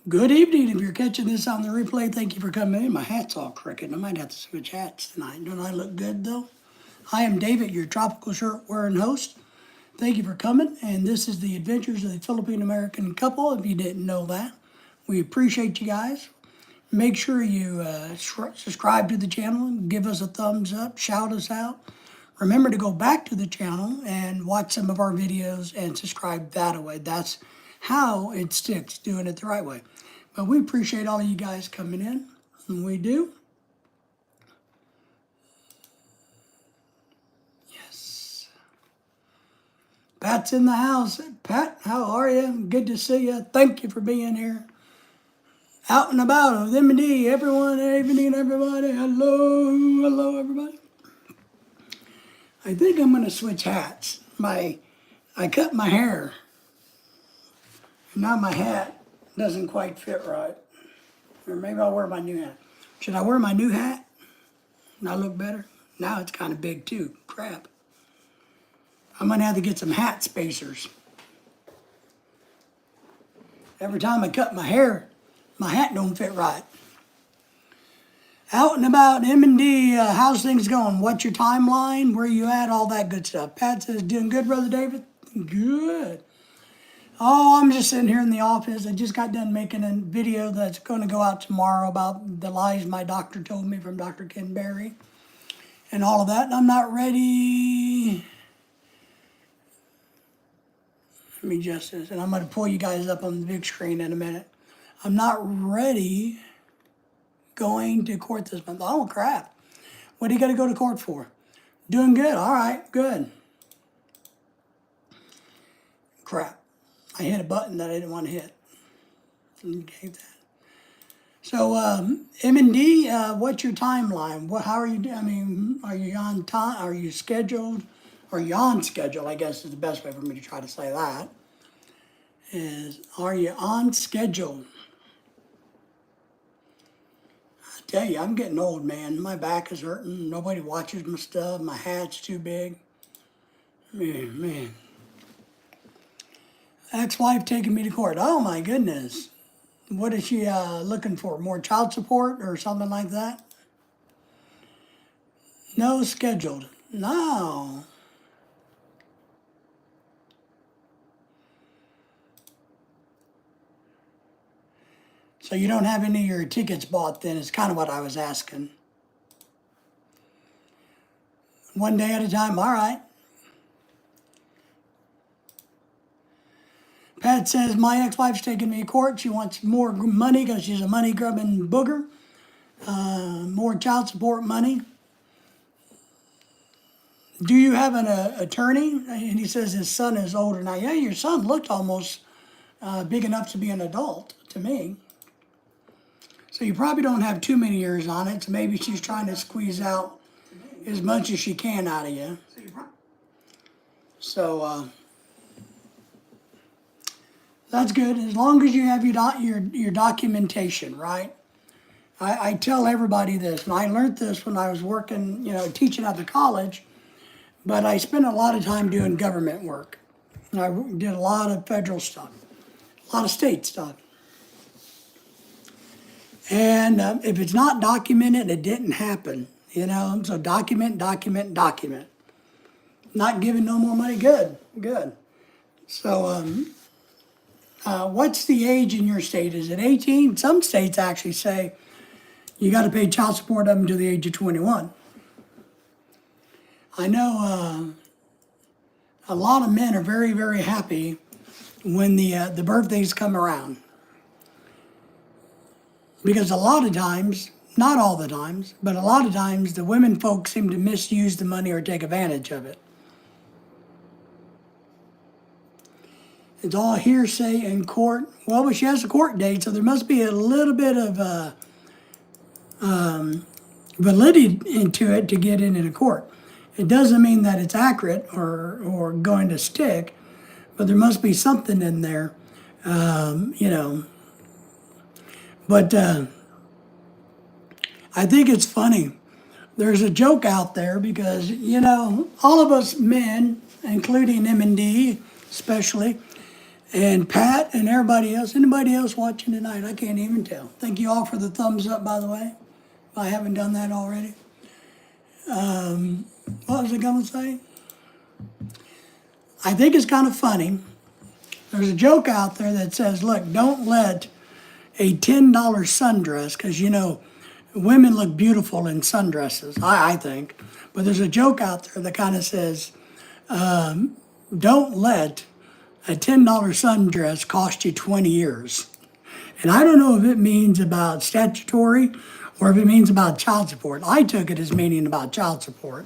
Good evening. If you're catching this on the replay, thank you for coming in. My hat's all crooked. I might have to switch hats tonight. Don't I look good though? I am David, your tropical shirt wearing host. Thank you for coming. And this is the adventures of the Philippine American couple. If you didn't know that, we appreciate you guys. Make sure you subscribe to the channel, give us a thumbs up, shout us out. Remember to go back to the channel and watch some of our videos and subscribe that way. That's how it sticks, doing it the right way. But we appreciate all of you guys coming in, and we do. Yes. Pat's in the house. Pat, how are you? Good to see you. Thank you for being here. Out and about with M&D, everyone, evening, everybody. Hello, everybody. I think I'm going to switch hats. I cut my hair. Now my hat doesn't quite fit right. Or maybe I'll wear my new hat. Should I wear my new hat? And I look better? Now it's kind of big too. Crap. I'm going to have to get some hat spacers. Every time I cut my hair, my hat don't fit right. Out and about, M&D, how's things going? What's your timeline? Where you at? All that good stuff. Pat says, doing good, Brother David? Good. Oh, I'm just sitting here in the office. I just got done making a video that's going to go out tomorrow about the lies my doctor told me from Dr. Ken Berry and all of that. And I'm not ready. Let me adjust this. And I'm going to pull you guys up on the big screen in a minute. I'm not ready going to court this month. Oh, crap. What do you got to go to court for? Doing good. All right, good. Crap. I hit a button that I didn't want to hit. Okay, that. So, M&D, what's your timeline? How are you doing? I mean, are you on time? Are you scheduled? Are you on schedule, I guess is the best way for me to try to say that. Are you on schedule? I tell you, I'm getting old, man. My back is hurting. Nobody watches my stuff. My hat's too big. Man. Ex-wife taking me to court. Oh my goodness. What is she looking for? More child support or something like that? No scheduled. No. So you don't have any of your tickets bought then, is kind of what I was asking. One day at a time, all right. Pat says, my ex-wife's taking me to court. She wants more money because she's a money-grubbing booger. More child support money. Do you have an attorney? And he says his son is older now. Yeah, your son looked almost big enough to be an adult to me. So you probably don't have too many years on it. So maybe she's trying to squeeze out as much as she can out of you. So, that's good, as long as you have your documentation, right? I tell everybody this, and I learned this when I was working, teaching at the college, but I spent a lot of time doing government work. And I did a lot of federal stuff, a lot of state stuff. And if it's not documented, it didn't happen, so document. Not giving no more money, good. So, what's the age in your state? Is it 18? Some states actually say you got to pay child support up until the age of 21. I know a lot of men are very, very happy when the birthdays come around. Because a lot of times, not all the times, but a lot of times the women folks seem to misuse the money or take advantage of it. It's all hearsay in court. Well, but she has a court date, so there must be a little bit of validity into it to get into court. It doesn't mean that it's accurate or going to stick, but there must be something in there, But I think it's funny. There's a joke out there because, all of us men, including M&D especially, And Pat and everybody else, anybody else watching tonight, I can't even tell. Thank you all for the thumbs up, by the way, if I haven't done that already. What was I going to say? I think it's kind of funny. There's a joke out there that says, look, don't let a $10 sundress, because women look beautiful in sundresses, I think. But there's a joke out there that kind of says, don't let a $10 sundress cost you 20 years. And I don't know if it means about statutory or if it means about child support. I took it as meaning about child support.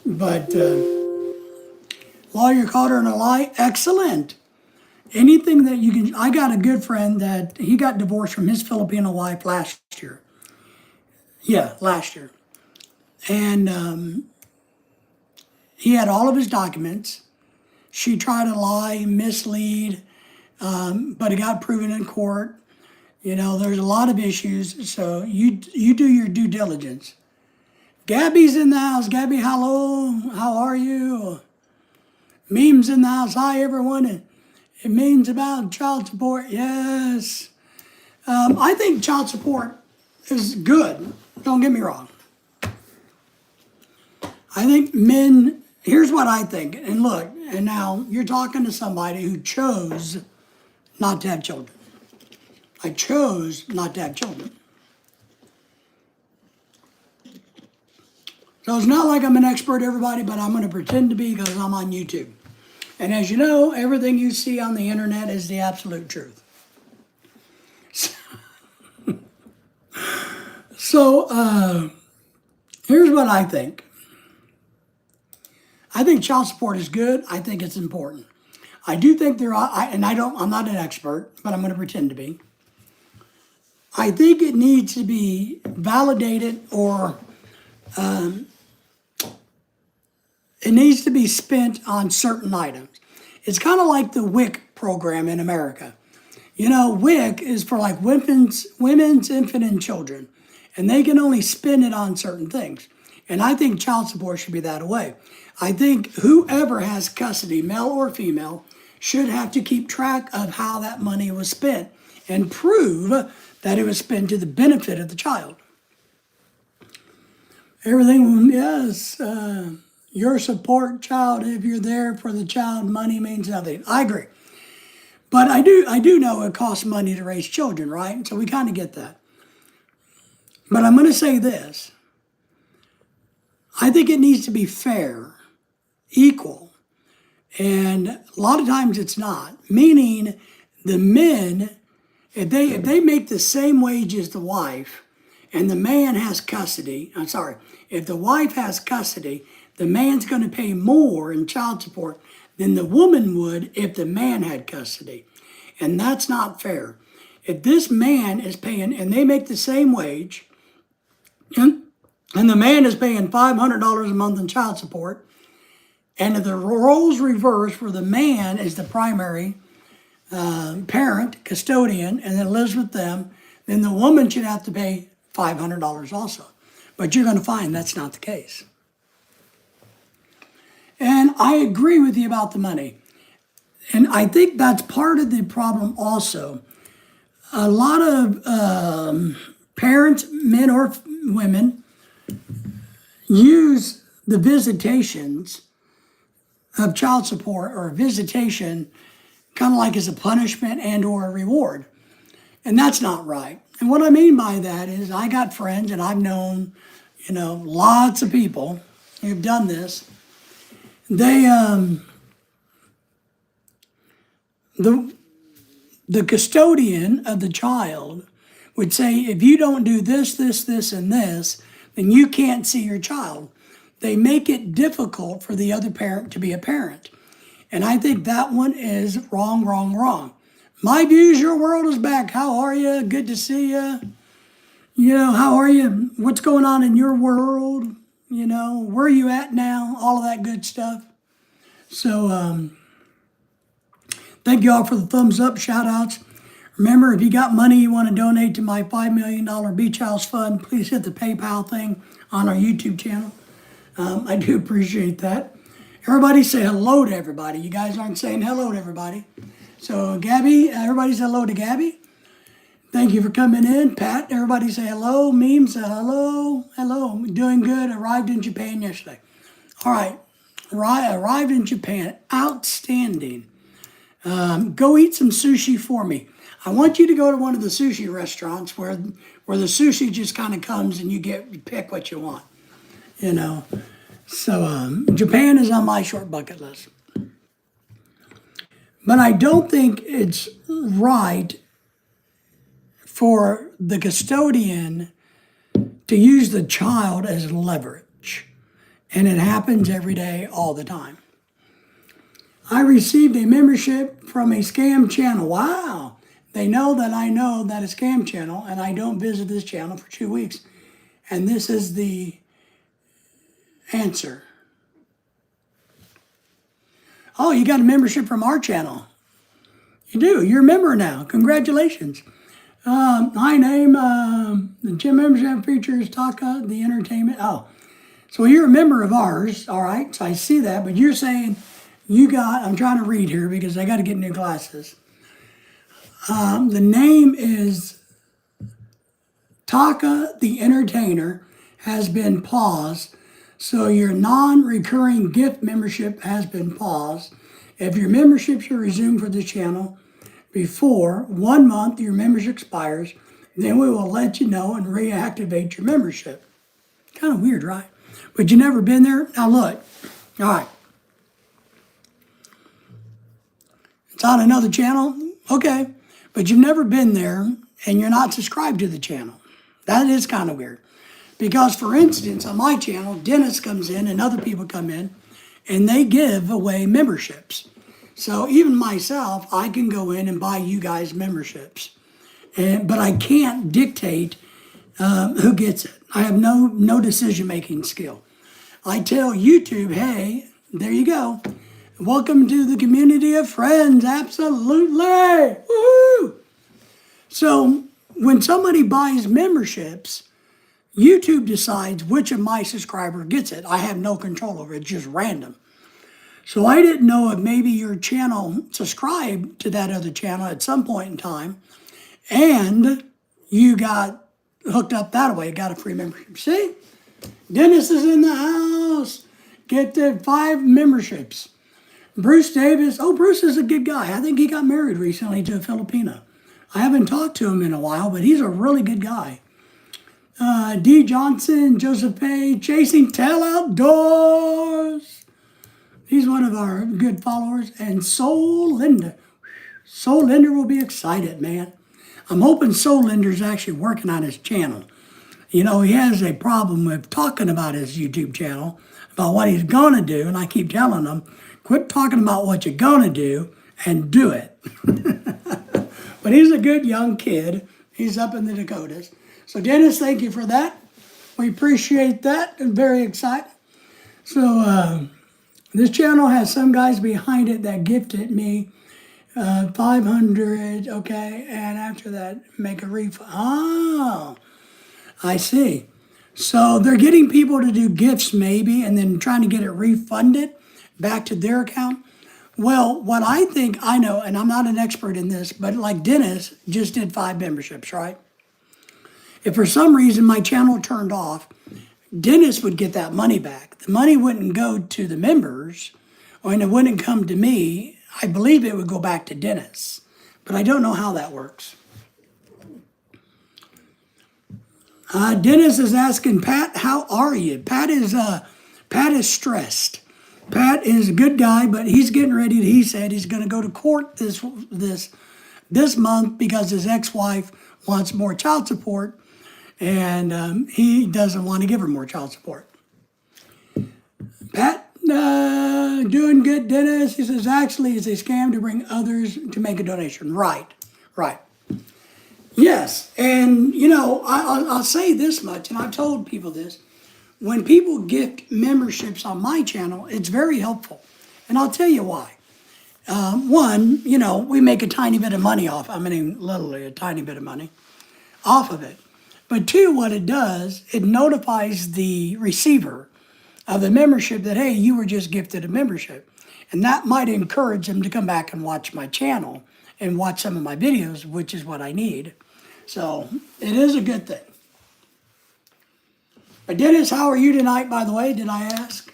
But lawyer caught her in a lie, excellent. Anything that you can, I got a good friend that he got divorced from his Filipino wife last year. Yeah, last year. And he had all of his documents. She tried to lie, mislead, but it got proven in court. There's a lot of issues, so you do your due diligence. Gabby's in the house. Gabby, hello, how are you? Memes in the house. Hi, everyone. It means about child support. Yes. I think child support is good. Don't get me wrong. I think men, here's what I think. And look, and now you're talking to somebody who chose not to have children. I chose not to have children. So it's not like I'm an expert, everybody, but I'm going to pretend to be because I'm on YouTube. And as you know, everything you see on the internet is the absolute truth. So here's what I think. I think child support is good. I think it's important. I do think I'm not an expert, but I'm going to pretend to be. I think it needs to be validated or it needs to be spent on certain items. It's kind of like the WIC program in America. WIC is for like women's, infant, and children, and they can only spend it on certain things. And I think child support should be that way. I think whoever has custody, male or female, should have to keep track of how that money was spent and prove that it was spent to the benefit of the child. Everything, yes, your support child, if you're there for the child, money means nothing. I agree. But I do know it costs money to raise children, right? So we kind of get that. But I'm going to say this. I think it needs to be fair, equal. And a lot of times it's not. Meaning the men, if they make the same wage as the wife and the man has custody, if the wife has custody, the man's going to pay more in child support than the woman would if the man had custody. And that's not fair. If this man is paying, and they make the same wage, and the man is paying $500 a month in child support, and if the roles reverse where the man is the primary parent, custodian, and then lives with them, then the woman should have to pay $500 also. But you're going to find that's not the case. And I agree with you about the money. And I think that's part of the problem also. A lot of parents, men or women, use the visitations of child support or visitation kind of like as a punishment and or a reward. And that's not right. And what I mean by that is I got friends and I've known, lots of people who've done this. They, the custodian of the child would say, if you don't do this, this, this, and this, then you can't see your child. They make it difficult for the other parent to be a parent. And I think that one is wrong, wrong, wrong. My views, your world is back. How are you? Good to see you. How are you? What's going on in your world? Where are you at now? All of that good stuff. So, thank you all for the thumbs up, shout outs. Remember, if you got money you want to donate to my $5 million Beach House Fund, please hit the PayPal thing on our YouTube channel. I do appreciate that. Everybody say hello to everybody. You guys aren't saying hello to everybody. So Gabby, everybody say hello to Gabby. Thank you for coming in. Pat, everybody say hello. Meme say hello. Hello. Doing good. Arrived in Japan yesterday. All right. Arrived in Japan. Outstanding. Go eat some sushi for me. I want you to go to one of the sushi restaurants where the sushi just kind of comes and you pick what you want. You know. So Japan is on my short bucket list. But I don't think it's right for the custodian to use the child as leverage. And it happens every day, all the time. I received a membership from a scam channel. Wow. They know that I know that a scam channel, and I don't visit this channel for 2 weeks. And this is the answer. Oh, you got a membership from our channel. You do. You're a member now. Congratulations. My name, the gym membership features Taka, the entertainment. Oh, so you're a member of ours. All right. So I see that. But you're saying I'm trying to read here because I got to get new glasses. The name is Taka, the entertainer, has been paused. So your non-recurring gift membership has been paused. If your memberships are resumed for this channel before 1 month your membership expires, then we will let you know and reactivate your membership. Kind of weird, right? But you never been there? Now look, all right. It's on another channel? Okay. But you've never been there and you're not subscribed to the channel. That is kind of weird. Because, for instance, on my channel, Dennis comes in and other people come in and they give away memberships. So even myself, I can go in and buy you guys memberships. But I can't dictate who gets it. I have no decision-making skill. I tell YouTube, hey, there you go. Welcome to the community of friends. Absolutely. Woo! So when somebody buys memberships, YouTube decides which of my subscriber gets it. I have no control over it. It's just random. So I didn't know if maybe your channel subscribed to that other channel at some point in time and you got hooked up that way, got a free membership. See? Dennis is in the house. Get the 5 memberships. Bruce Davis. Oh, Bruce is a good guy. I think he got married recently to a Filipino. I haven't talked to him in a while, but he's a really good guy. D. Johnson, Joseph A. Chasing Tail Outdoors. He's one of our good followers. And Soul Linder. Soul Linder will be excited, man. I'm hoping Soul Linder's actually working on his channel. You know, he has a problem with talking about his YouTube channel, about what he's going to do. And I keep telling him, quit talking about what you're going to do and do it. But he's a good young kid. He's up in the Dakotas. So Dennis, thank you for that. We appreciate that and very excited. So this channel has some guys behind it that gifted me 500, okay, and after that, make a refund. Oh, I see. So they're getting people to do gifts maybe and then trying to get it refunded back to their account. Well, what I think I know, and I'm not an expert in this, but like Dennis just did 5 memberships, right? If for some reason my channel turned off, Dennis would get that money back. The money wouldn't go to the members, and it wouldn't come to me. I believe it would go back to Dennis, but I don't know how that works. Dennis is asking, Pat, how are you? Pat is stressed. Pat is a good guy, but he's getting ready. He said he's going to go to court this month because his ex-wife wants more child support, and he doesn't want to give her more child support. Pat, doing good, Dennis. He says, actually, it's a scam to bring others to make a donation. Right. Yes, and, you know, I'll say this much, and I've told people this. When people gift memberships on my channel, it's very helpful. And I'll tell you why. One, you know, we make a tiny bit of money off. I mean, literally a tiny bit of money off of it. But two, what it does, it notifies the receiver of the membership that, hey, you were just gifted a membership. And that might encourage them to come back and watch my channel and watch some of my videos, which is what I need. So it is a good thing. But Dennis, how are you tonight, by the way? Did I ask?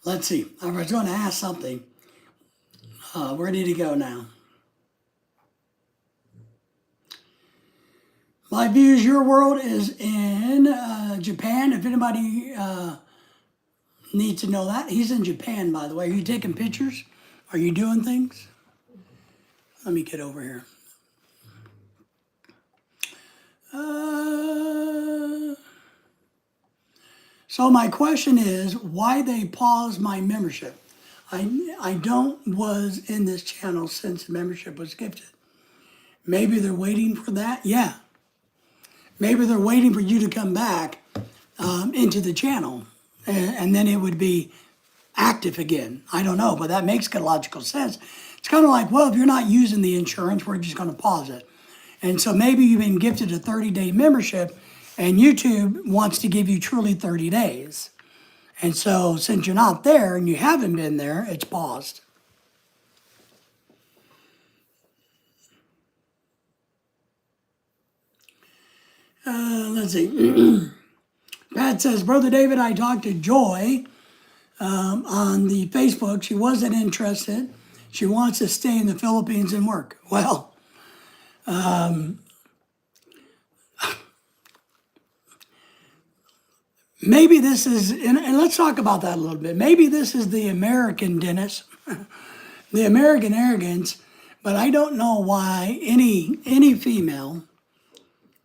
Let's see. I was going to ask something. Where did he go now? My Views Your World is in Japan. If anybody needs to know that. He's in Japan, by the way. Are you taking pictures? Are you doing things? Let me get over here. So my question is, why they paused my membership? I don't was in this channel since the membership was gifted. Maybe they're waiting for that. Yeah. Maybe they're waiting for you to come back into the channel, and then it would be active again. I don't know, but that makes logical sense. It's kind of like, well, if you're not using the insurance, we're just going to pause it. And so maybe you've been gifted a 30-day membership, and YouTube wants to give you truly 30 days. And so since you're not there and you haven't been there, it's paused. Let's see. Pat says, Brother David, I talked to Joy on the Facebook. She wasn't interested. She wants to stay in the Philippines and work. Well, maybe this is, and let's talk about that a little bit. Maybe this is the American Dennis, the American arrogance, but I don't know why any female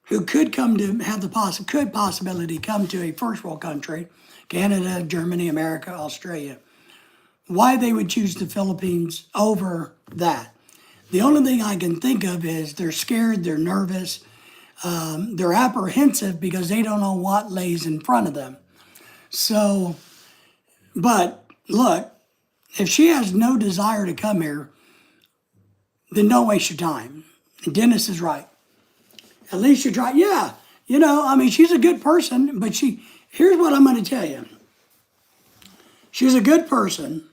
who could come to have the possibility come to a first world country, Canada, Germany, America, Australia, why they would choose the Philippines over that. The only thing I can think of is they're scared, they're nervous, they're apprehensive because they don't know what lays in front of them. So, but look, if she has no desire to come here, then don't waste your time. And Dennis is right. At least you try. Yeah, you know, I mean, she's a good person, but here's what I'm going to tell you. She's a good person,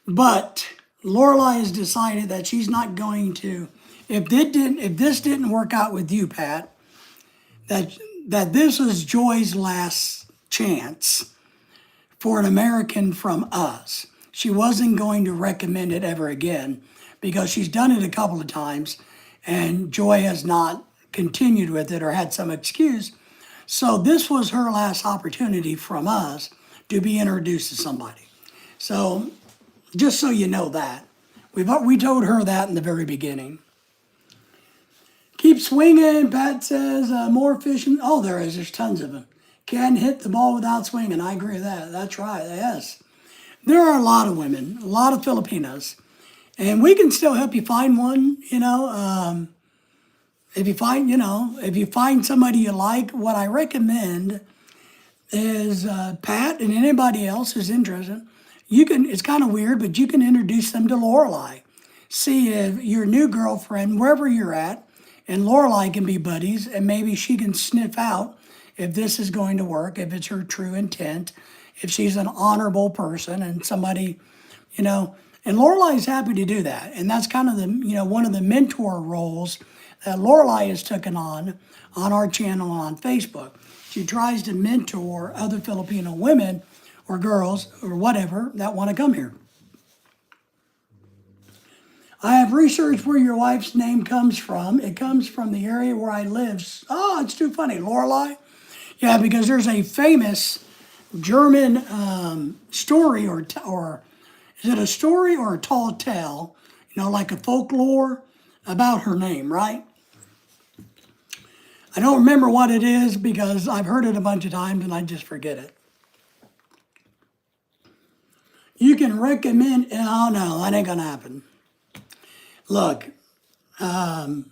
but Lorelai has decided that she's not going to, if this didn't work out with you, Pat, that this was Joy's last chance for an American from us. She wasn't going to recommend it ever again because she's done it a couple of times and Joy has not continued with it or had some excuse. So this was her last opportunity from us to be introduced to somebody. So just so you know that. We told her that in the very beginning. Keep swinging, Pat says. More fishing. Oh, there is. There's tons of them. Can't hit the ball without swinging. I agree with that. That's right. Yes. There are a lot of women, a lot of Filipinas. And we can still help you find one, you know. If you find somebody you like, what I recommend is Pat and anybody else who's interested. It's kind of weird, but you can introduce them to Lorelai. See if your new girlfriend, wherever you're at, and Lorelai can be buddies, and maybe she can sniff out if this is going to work, if it's her true intent, if she's an honorable person and somebody, you know, and Lorelai's happy to do that. And that's kind of one of the mentor roles that Lorelai has taken on our channel on Facebook. She tries to mentor other Filipino women or girls or whatever that want to come here. I have researched where your wife's name comes from. It comes from the area where I live. Oh, it's too funny. Lorelai? Yeah, because there's a famous German story, or is it a story or a tall tale? You know, like a folklore about her name, right? I don't remember what it is because I've heard it a bunch of times and I just forget it. You can recommend, oh no, that ain't gonna happen. Look, I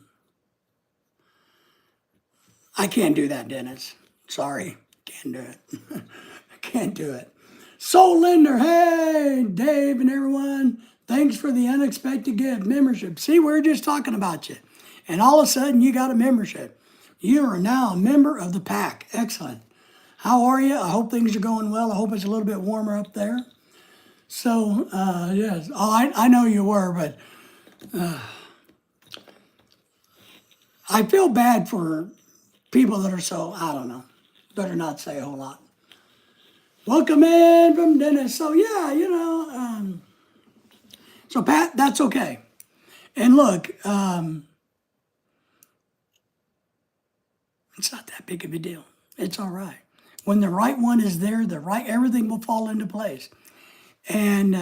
can't do that, Dennis. Sorry, can't do it. I can't do it. Soul Lender, hey, Dave and everyone. Thanks for the unexpected gift membership. See, we were just talking about you. And all of a sudden, you got a membership. You are now a member of the pack. Excellent. How are you? I hope things are going well. I hope it's a little bit warmer up there. So, yes. Oh, I know you were, but I feel bad for people that are so, I don't know. Better not say a whole lot. Welcome in from Dennis. So, yeah, so Pat, that's okay. And look, it's not that big of a deal. It's all right. When the right one is there, everything will fall into place. And,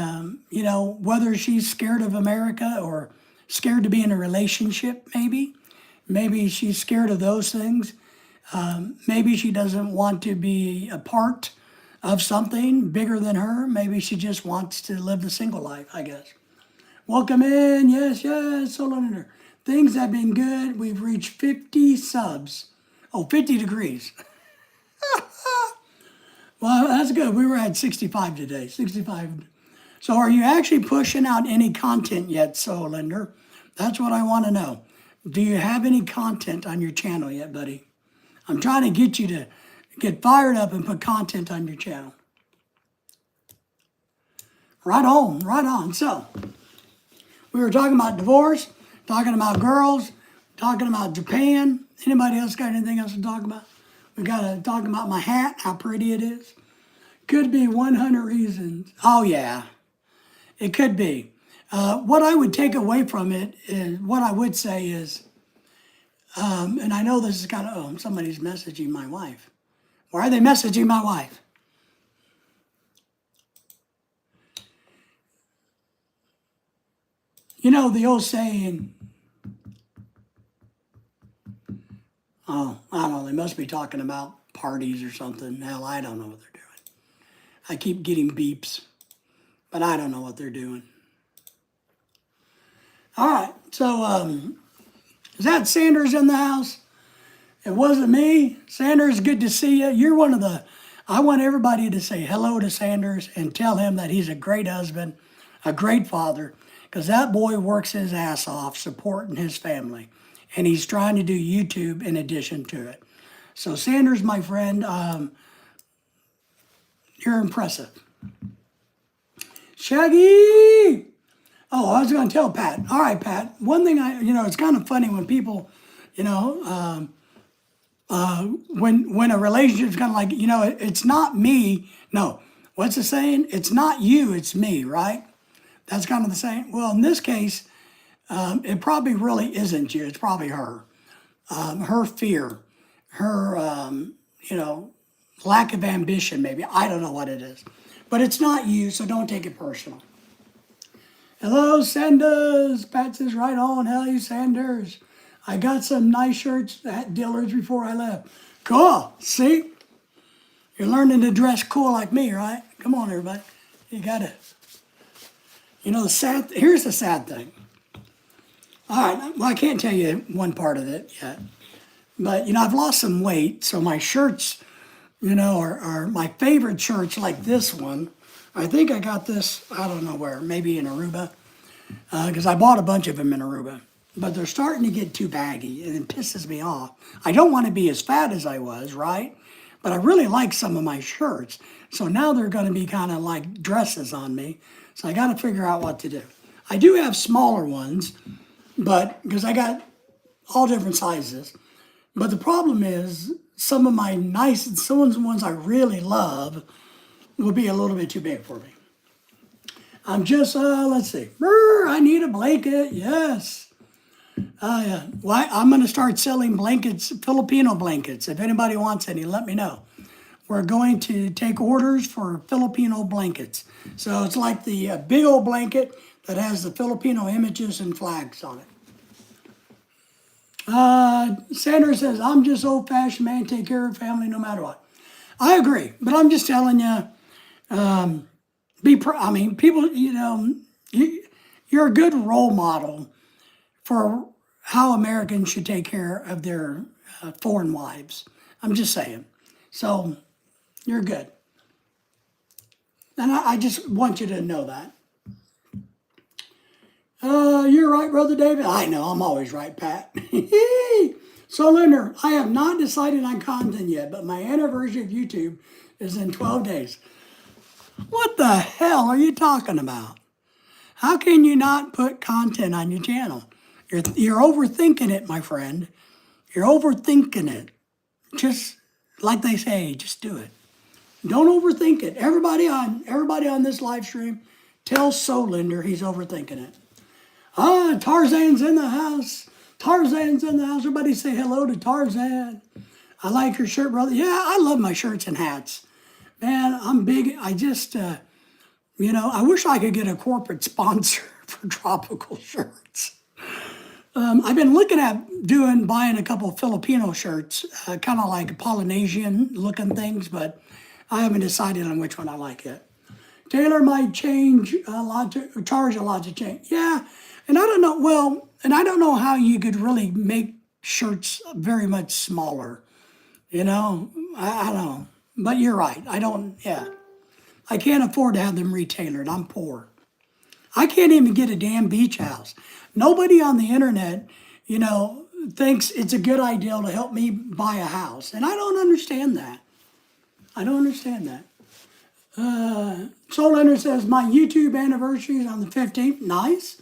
whether she's scared of America or scared to be in a relationship, maybe she's scared of those things. Maybe she doesn't want to be a part of something bigger than her. Maybe she just wants to live the single life, I guess. Welcome in. Yes, Solander. Things have been good. We've reached 50 subs. Oh, 50 degrees. Well, that's good. We were at 65 today. 65. So are you actually pushing out any content yet, Solander? That's what I want to know. Do you have any content on your channel yet, buddy? I'm trying to get you to get fired up and put content on your channel. Right on, right on. So, we were talking about divorce, talking about girls, talking about Japan. Anybody else got anything else to talk about? We got to talk about my hat, how pretty it is. Could be 100 reasons. Oh, yeah, it could be. What I would take away from it is, what I would say is, and I know this is kind of, somebody's messaging my wife. Why are they messaging my wife? You know, the old saying, oh, I don't know, they must be talking about parties or something. Hell, I don't know what they're doing. I keep getting beeps, but I don't know what they're doing. All right, so is that Sanders in the house? It wasn't me. Sanders, good to see you. You're one of the, I want everybody to say hello to Sanders and tell him that he's a great husband, a great father, because that boy works his ass off supporting his family. And he's trying to do YouTube in addition to it. So Sanders, my friend, you're impressive. Shaggy! Oh, I was going to tell Pat. All right, Pat. One thing it's kind of funny when people, when a relationship's kind of like, it's not me. No, what's the saying? It's not you, it's me, right? That's kind of the saying. Well, in this case, it probably really isn't you. It's probably her. Her fear, her, lack of ambition, maybe. I don't know what it is. But it's not you, so don't take it personal. Hello, Sanders. Pat says, right on. Hell, you Sanders. I got some nice shirts at Dillard's before I left. Cool. See? You're learning to dress cool like me, right? Come on, everybody. You got to. Here's the sad thing. All right. Well, I can't tell you one part of it yet. But, I've lost some weight, so my shirts, are my favorite shirts like this one. I think I got this, I don't know where, maybe in Aruba, because I bought a bunch of them in Aruba. But they're starting to get too baggy, and it pisses me off. I don't want to be as fat as I was, right? But I really like some of my shirts. So now they're going to be kind of like dresses on me. So I got to figure out what to do. I do have smaller ones, but because I got all different sizes. But the problem is some of my some of the ones I really love will be a little bit too big for me. I'm just, let's see. I need a blanket. Yes. Yeah. Well, I'm going to start selling blankets, Filipino blankets. If anybody wants any, let me know. We're going to take orders for Filipino blankets. So it's like the big old blanket that has the Filipino images and flags on it. Sanders says, I'm just old-fashioned man, take care of family no matter what. I agree, but I'm just telling you, people, you're a good role model for how Americans should take care of their foreign wives. I'm just saying. So, you're good. And I just want you to know that. You're right, Brother David. I know, I'm always right, Pat. So, Linda, I have not decided on content yet, but my anniversary of YouTube is in 12 days. What the hell are you talking about? How can you not put content on your channel? You're overthinking it, my friend. You're overthinking it. Just like they say, just do it. Don't overthink it. Everybody on this live stream, tell Solinder he's overthinking it. Tarzan's in the house. Tarzan's in the house. Everybody say hello to Tarzan. I like your shirt, brother. Yeah, I love my shirts and hats. Man, I'm big. I just, I wish I could get a corporate sponsor for tropical shirts. I've been looking at buying a couple of Filipino shirts, kind of like Polynesian looking things, but I haven't decided on which one I like yet. Taylor might charge a lot to change. Yeah, and I don't know, I don't know how you could really make shirts very much smaller. I don't know. But you're right. I can't afford to have them retailored. I'm poor. I can't even get a damn beach house. Nobody on the internet, thinks it's a good idea to help me buy a house. And I don't understand that. Soul Hunter says, my YouTube anniversary is on the 15th. Nice.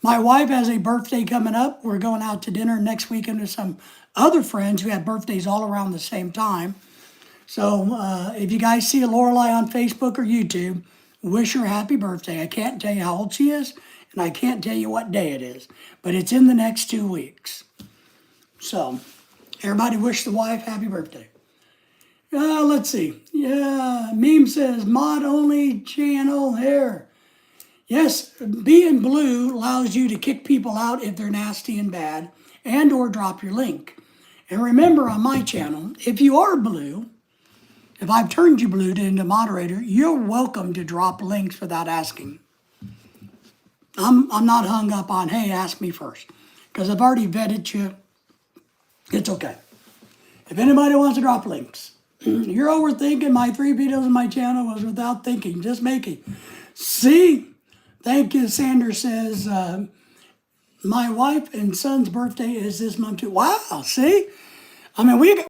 My wife has a birthday coming up. We're going out to dinner next weekend with some other friends who have birthdays all around the same time. So if you guys see a Lorelei on Facebook or YouTube, wish her happy birthday. I can't tell you how old she is, and I can't tell you what day it is, but it's in the next 2 weeks. So everybody wish the wife happy birthday. Let's see. Yeah, Meme says, mod only channel here. Yes, being blue allows you to kick people out if they're nasty and bad, and or drop your link. And remember, on my channel, if you are blue, if I've turned you blue into moderator, you're welcome to drop links without asking. I'm not hung up on, hey, ask me first. Because I've already vetted you. It's okay. If anybody wants to drop links, you're overthinking. My 3 videos on my channel was without thinking, just making. See? Thank you, Sanders says, my wife and son's birthday is this month too. Wow, see? I mean,